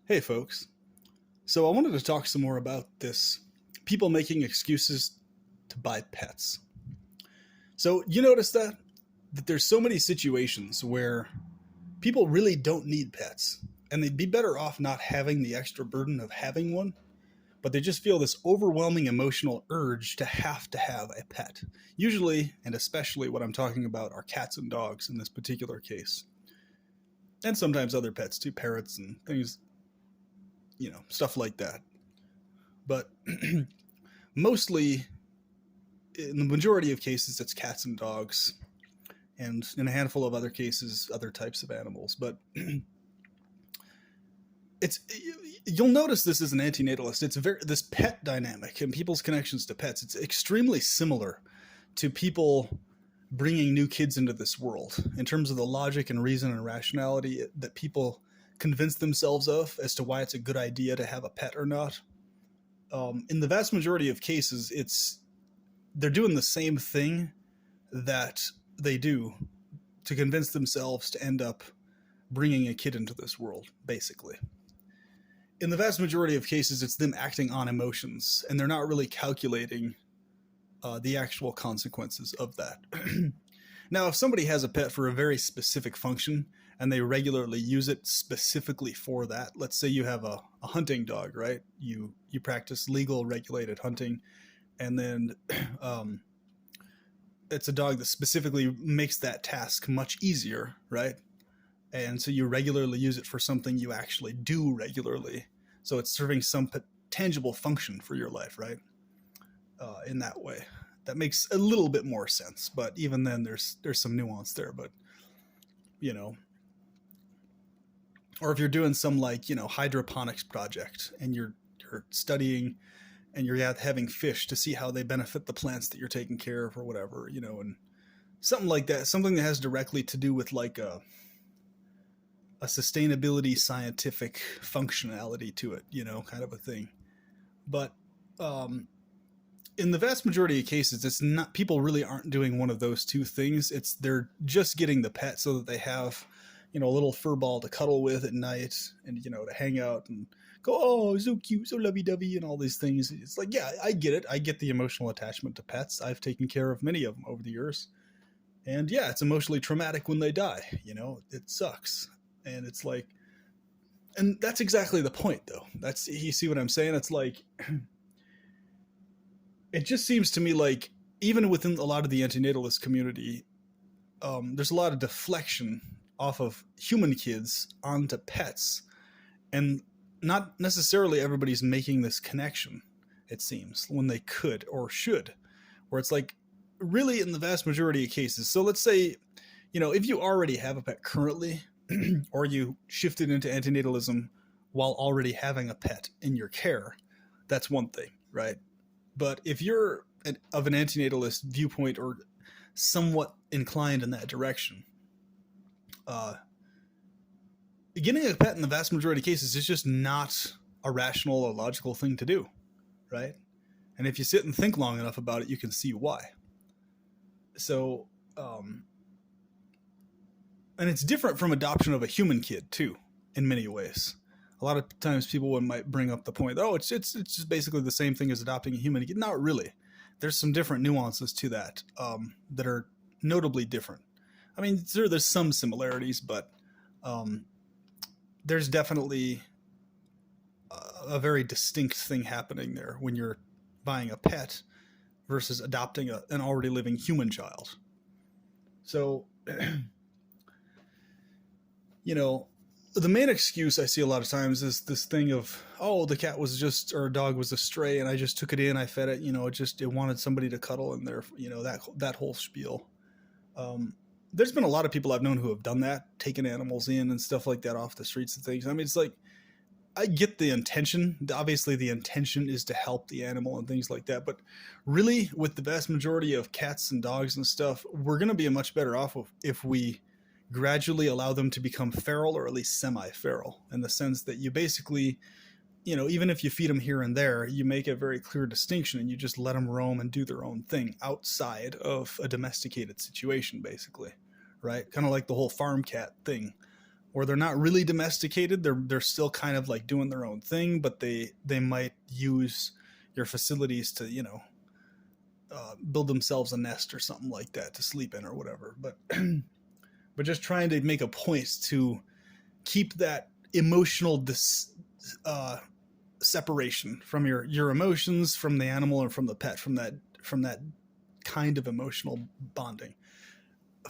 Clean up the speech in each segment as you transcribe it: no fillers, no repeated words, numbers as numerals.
Hey, folks. So, I wanted to talk some more about this people making excuses to buy pets. So, you notice that there's so many situations where people really don't need pets and they'd be better off not having the extra burden of having one, but they just feel this overwhelming emotional urge to have a pet. Usually, and especially what I'm talking about are cats and dogs in this particular case. And sometimes other pets too, parrots and things, stuff like that. But mostly, in the majority of cases, it's cats and dogs, and in a handful of other cases, other types of animals. But it's you'll notice this as an antinatalist. It's very this pet dynamic and people's connections to pets. It's extremely similar to people bringing new kids into this world in terms of the logic and reason and rationality that people convince themselves of as to why it's a good idea to have a pet or not. In the vast majority of cases, it's they're doing the same thing that they do to convince themselves to end up bringing a kid into this world, basically. In the vast majority of cases, it's them acting on emotions, and they're not really calculating the actual consequences of that. Now, if somebody has a pet for a very specific function and they regularly use it specifically for that, let's say you have a hunting dog, right? You practice legal regulated hunting, and then it's a dog that specifically makes that task much easier, right? And so you regularly use it for something you actually do regularly. So it's serving some tangible function for your life, right? In that way, that makes a little bit more sense. But even then, there's some nuance there. But you know, or if you're doing some like hydroponics project and you're studying and you're having fish to see how they benefit the plants that you're taking care of or whatever, and something like that, something that has directly to do with like a sustainability scientific functionality to it, kind of a thing. But in the vast majority of cases, it's not people really aren't doing one of those two things. It's they're just getting the pet so that they have, a little fur ball to cuddle with at night and to hang out and go, oh, so cute, so lovey dovey, and all these things. It's like, yeah, I get it. I get the emotional attachment to pets. I've taken care of many of them over the years. And yeah, it's emotionally traumatic when they die. It sucks. And it's like, and that's exactly the point, though. That's, you see what I'm saying? It's like, it just seems to me like even within a lot of the antinatalist community, there's a lot of deflection off of human kids onto pets, and not necessarily everybody's making this connection. It seems when they could or should, where it's like really in the vast majority of cases. So let's say, if you already have a pet currently, or you shifted into antinatalism while already having a pet in your care, that's one thing, right? But if you're of an antinatalist viewpoint or somewhat inclined in that direction, getting a pet in the vast majority of cases is just not a rational or logical thing to do, right? And if you sit and think long enough about it, you can see why. So, and it's different from adoption of a human kid too, in many ways. A lot of times people might bring up the point, oh, it's just basically the same thing as adopting a human kid. Not really. There's some different nuances to that that are notably different. I mean, there's some similarities, but there's definitely a very distinct thing happening there when you're buying a pet versus adopting an already living human child. So, the main excuse I see a lot of times is this thing of, oh, the cat was just, or a dog was a stray and I just took it in, I fed it, it wanted somebody to cuddle in there, that whole spiel. There's been a lot of people I've known who have done that, taken animals in and stuff like that off the streets and things. I mean, it's like, I get the intention. Obviously, the intention is to help the animal and things like that. But really, with the vast majority of cats and dogs and stuff, we're going to be much better off if we gradually allow them to become feral or at least semi-feral, in the sense that you basically, even if you feed them here and there, you make a very clear distinction and you just let them roam and do their own thing outside of a domesticated situation, basically, right? Kind of like the whole farm cat thing. or they're not really domesticated. They're still kind of like doing their own thing, but they might use your facilities to, you know, build themselves a nest or something like that to sleep in or whatever. But but just trying to make a point to keep that emotional separation from your emotions, from the animal and from the pet, from that kind of emotional bonding,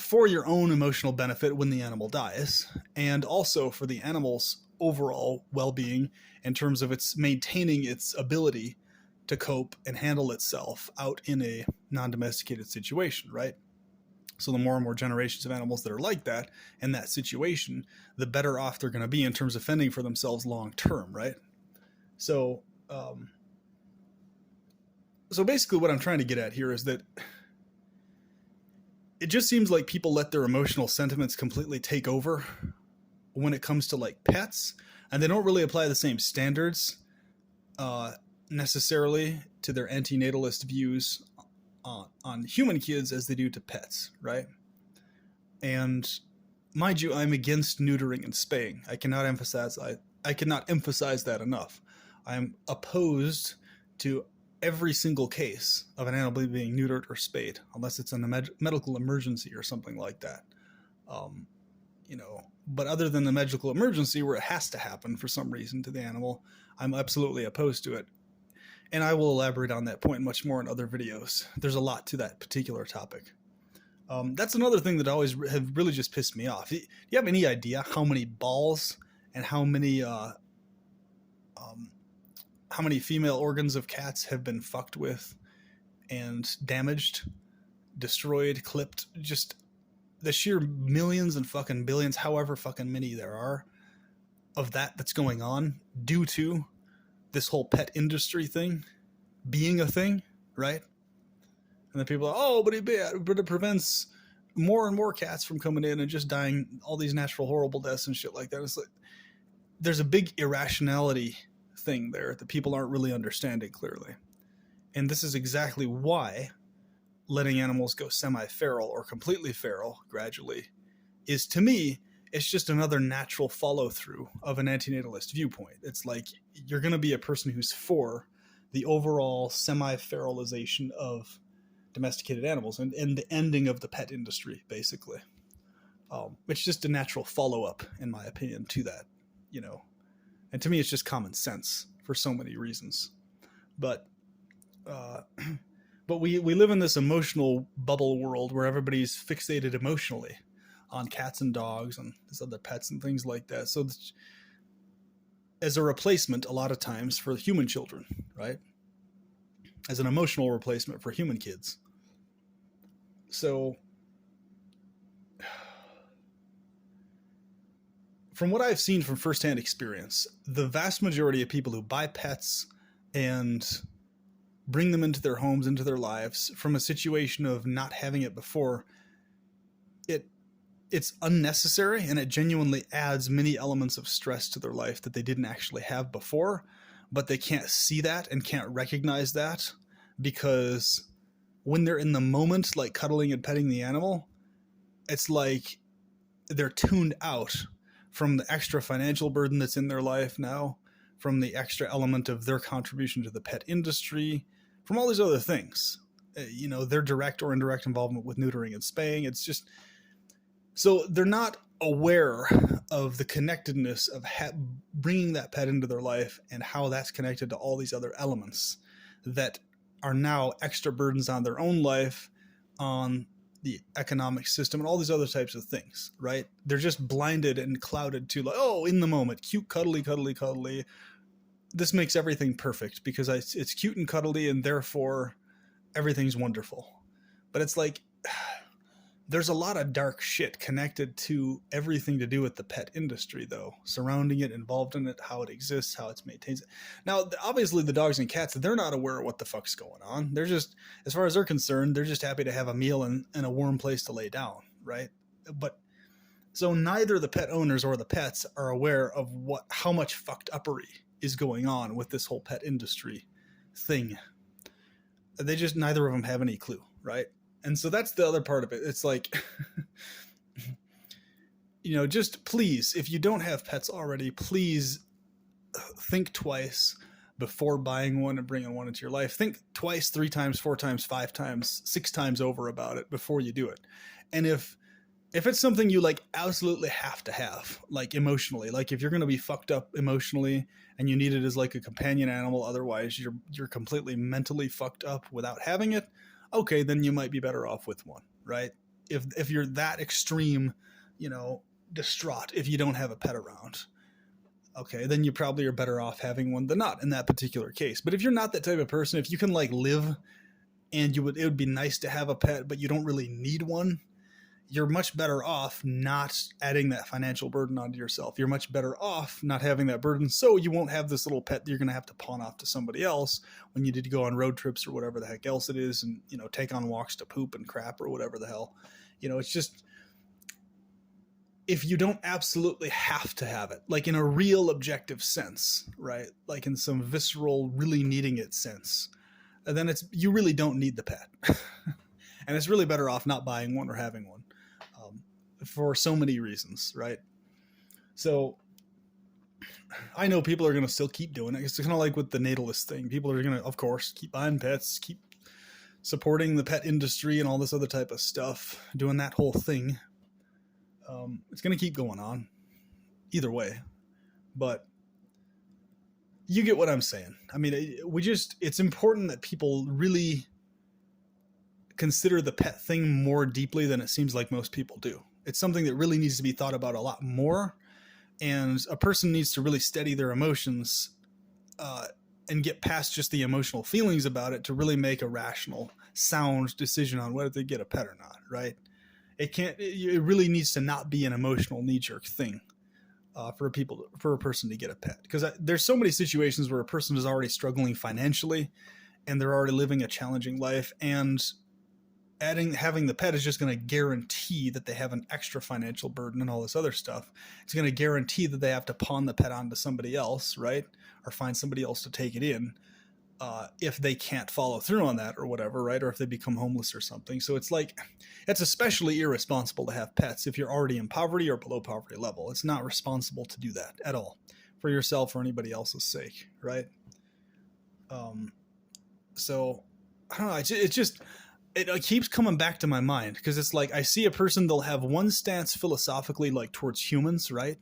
for your own emotional benefit when the animal dies, and also for the animal's overall well-being in terms of its maintaining its ability to cope and handle itself out in a non-domesticated situation, right? So the more and more generations of animals that are like that in that situation, the better off they're going to be in terms of fending for themselves long term, right? So so basically what I'm trying to get at here is that it just seems like people let their emotional sentiments completely take over when it comes to like pets, and they don't really apply the same standards necessarily to their antinatalist views on human kids as they do to pets, right? And mind you, I'm against neutering and spaying. I cannot emphasize that enough. I'm opposed to every single case of an animal being neutered or spayed, unless it's in a medical emergency or something like that. You know, but other than the medical emergency where it has to happen for some reason to the animal, I'm absolutely opposed to it. And I will elaborate on that point much more in other videos. There's a lot to that particular topic. That's another thing that always have really just pissed me off. Do you have any idea how many balls and how many female organs of cats have been fucked with and damaged, destroyed, clipped? Just the sheer millions and fucking billions, however fucking many there are, of that's going on due to this whole pet industry thing being a thing, right? And then people are, oh, but it prevents more and more cats from coming in and just dying all these natural horrible deaths and shit like that. It's like there's a big irrationality thing there that people aren't really understanding clearly. And this is exactly why letting animals go semi-feral or completely feral gradually is, to me, it's just another natural follow-through of an antinatalist viewpoint. It's like you're going to be a person who's for the overall semi-feralization of domesticated animals and the ending of the pet industry, basically. It's just a natural follow-up, in my opinion, to that, you know. And to me, it's just common sense for so many reasons. But we live in this emotional bubble world where everybody's fixated emotionally on cats and dogs and these other pets and things like that. So as a replacement, a lot of times, for human children, right? As an emotional replacement for human kids. So from what I've seen from firsthand experience, the vast majority of people who buy pets and bring them into their homes, into their lives, from a situation of not having it before, it's unnecessary, and it genuinely adds many elements of stress to their life that they didn't actually have before, but they can't see that and can't recognize that because when they're in the moment, like cuddling and petting the animal, it's like they're tuned out from the extra financial burden that's in their life now, from the extra element of their contribution to the pet industry, from all these other things. You know, their direct or indirect involvement with neutering and spaying. It's just, so they're not aware of the connectedness of bringing that pet into their life and how that's connected to all these other elements that are now extra burdens on their own life, on the economic system, and all these other types of things, right? They're just blinded and clouded to, like, oh, in the moment, cute, cuddly, cuddly, cuddly. This makes everything perfect because it's cute and cuddly, and therefore everything's wonderful. But it's like, there's a lot of dark shit connected to everything to do with the pet industry, though, surrounding it, involved in it, how it exists, how it's maintained. Now, obviously, the dogs and cats, they're not aware of what the fuck's going on. They're just, as far as they're concerned, they're just happy to have a meal and a warm place to lay down, right? But so neither the pet owners or the pets are aware of how much fucked uppery is going on with this whole pet industry thing. They just, neither of them have any clue, right? And so that's the other part of it. It's like just please, if you don't have pets already, please think twice before buying one and bringing one into your life. Think twice, 3 times, 4 times, 5 times, 6 times over about it before you do it. And if it's something you like absolutely have to have, like emotionally, like if you're going to be fucked up emotionally and you need it as like a companion animal, otherwise you're completely mentally fucked up without having it, okay, then you might be better off with one, right? If you're that extreme, distraught if you don't have a pet around, okay, then you probably are better off having one than not in that particular case. But if you're not that type of person, if you can like live and it would be nice to have a pet, but you don't really need one, you're much better off not adding that financial burden onto yourself. You're much better off not having that burden, so you won't have this little pet that you're going to have to pawn off to somebody else when you need to go on road trips or whatever the heck else it is, and take on walks to poop and crap or whatever the hell. It's just, if you don't absolutely have to have it, like in a real objective sense, right? Like in some visceral, really needing it sense, then you really don't need the pet. And it's really better off not buying one or having one. For so many reasons, right? So I know people are going to still keep doing it. It's kind of like with the natalist thing. People are going to, of course, keep buying pets, keep supporting the pet industry and all this other type of stuff, doing that whole thing. It's going to keep going on either way. But you get what I'm saying. I mean, it's important that people really consider the pet thing more deeply than it seems like most people do. It's something that really needs to be thought about a lot more, and a person needs to really steady their emotions and get past just the emotional feelings about it to really make a rational, sound decision on whether they get a pet or not, right? It really needs to not be an emotional knee-jerk thing for a person to get a pet, because there's so many situations where a person is already struggling financially and they're already living a challenging life, and having the pet is just going to guarantee that they have an extra financial burden and all this other stuff. It's going to guarantee that they have to pawn the pet on to somebody else, right? Or find somebody else to take it in if they can't follow through on that or whatever, right? Or if they become homeless or something. So it's like, it's especially irresponsible to have pets if you're already in poverty or below poverty level. It's not responsible to do that at all for yourself or anybody else's sake, right? So I don't know. It keeps coming back to my mind, because it's like I see a person, they'll have one stance philosophically like towards humans, right?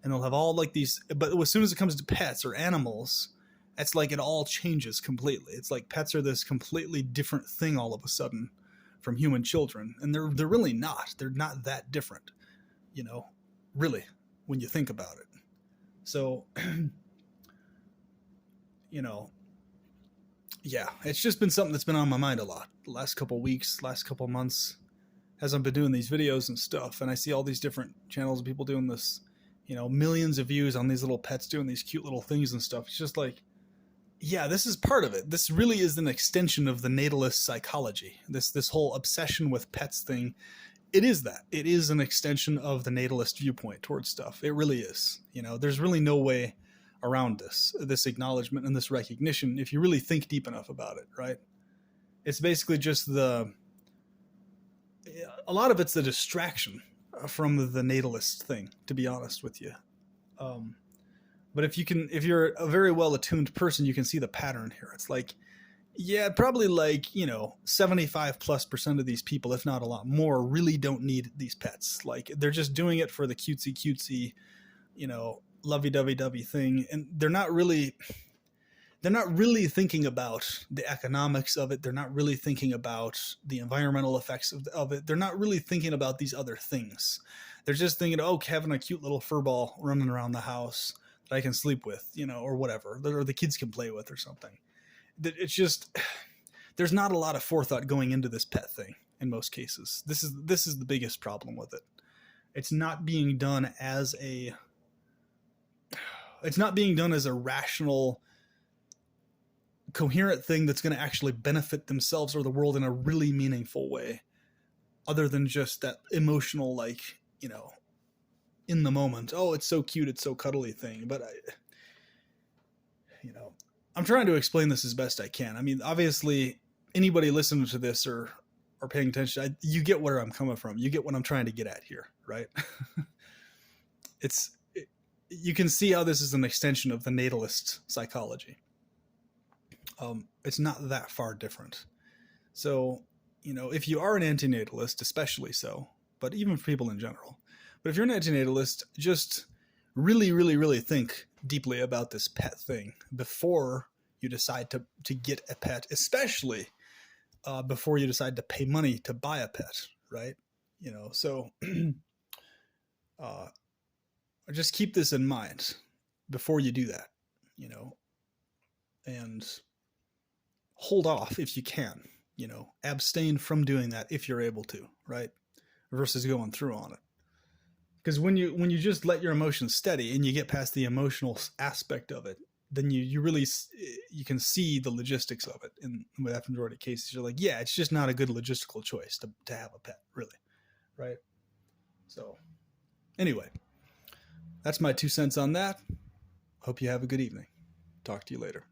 And they'll have all like these, but as soon as it comes to pets or animals, it's like it all changes completely. It's like pets are this completely different thing all of a sudden from human children, and they're really not. They're not that different, really, when you think about it. So, yeah, it's just been something that's been on my mind a lot the last couple weeks, last couple months, as I've been doing these videos and stuff. And I see all these different channels of people doing this, millions of views on these little pets doing these cute little things and stuff. It's just like, yeah, this is part of it. This really is an extension of the natalist psychology. This whole obsession with pets thing. It is that. It is an extension of the natalist viewpoint towards stuff. It really is. There's really no way around this acknowledgement and this recognition if you really think deep enough about it, right? It's basically just a lot of it's the distraction from the natalist thing, to be honest with you. But if you're a very well attuned person, you can see the pattern here. It's like, yeah, probably like 75+% of these people, if not a lot more, really don't need these pets. Like, they're just doing it for the cutesy lovey-dovey thing, and they're not really thinking about the economics of it. They're not really thinking about the environmental effects of it. They're not really thinking about these other things. They're just thinking, having a cute little fur ball running around the house that I can sleep with, or whatever, or the kids can play with or something. It's just, there's not a lot of forethought going into this pet thing in most cases. This is the biggest problem with it. It's not being done as a rational, coherent thing that's going to actually benefit themselves or the world in a really meaningful way, other than just that emotional, in the moment, oh, it's so cute, it's so cuddly thing. But I'm trying to explain this as best I can. I mean, obviously, anybody listening to this or paying attention, you get where I'm coming from. You get what I'm trying to get at here, right? You can see how this is an extension of the natalist psychology. It's not that far different. So, if you are an antinatalist, especially so, but even for people in general, but if you're an antinatalist, just really, really, really think deeply about this pet thing before you decide to get a pet, especially before you decide to pay money to buy a pet, right? So just keep this in mind before you do that, and hold off if you can, abstain from doing that if you're able to, right? Versus going through on it. Because when you just let your emotions steady and you get past the emotional aspect of it, then you really you can see the logistics of it. In the vast majority of cases, you're like, yeah, it's just not a good logistical choice to have a pet, really, right? So anyway, that's my 2 cents on that. Hope you have a good evening. Talk to you later.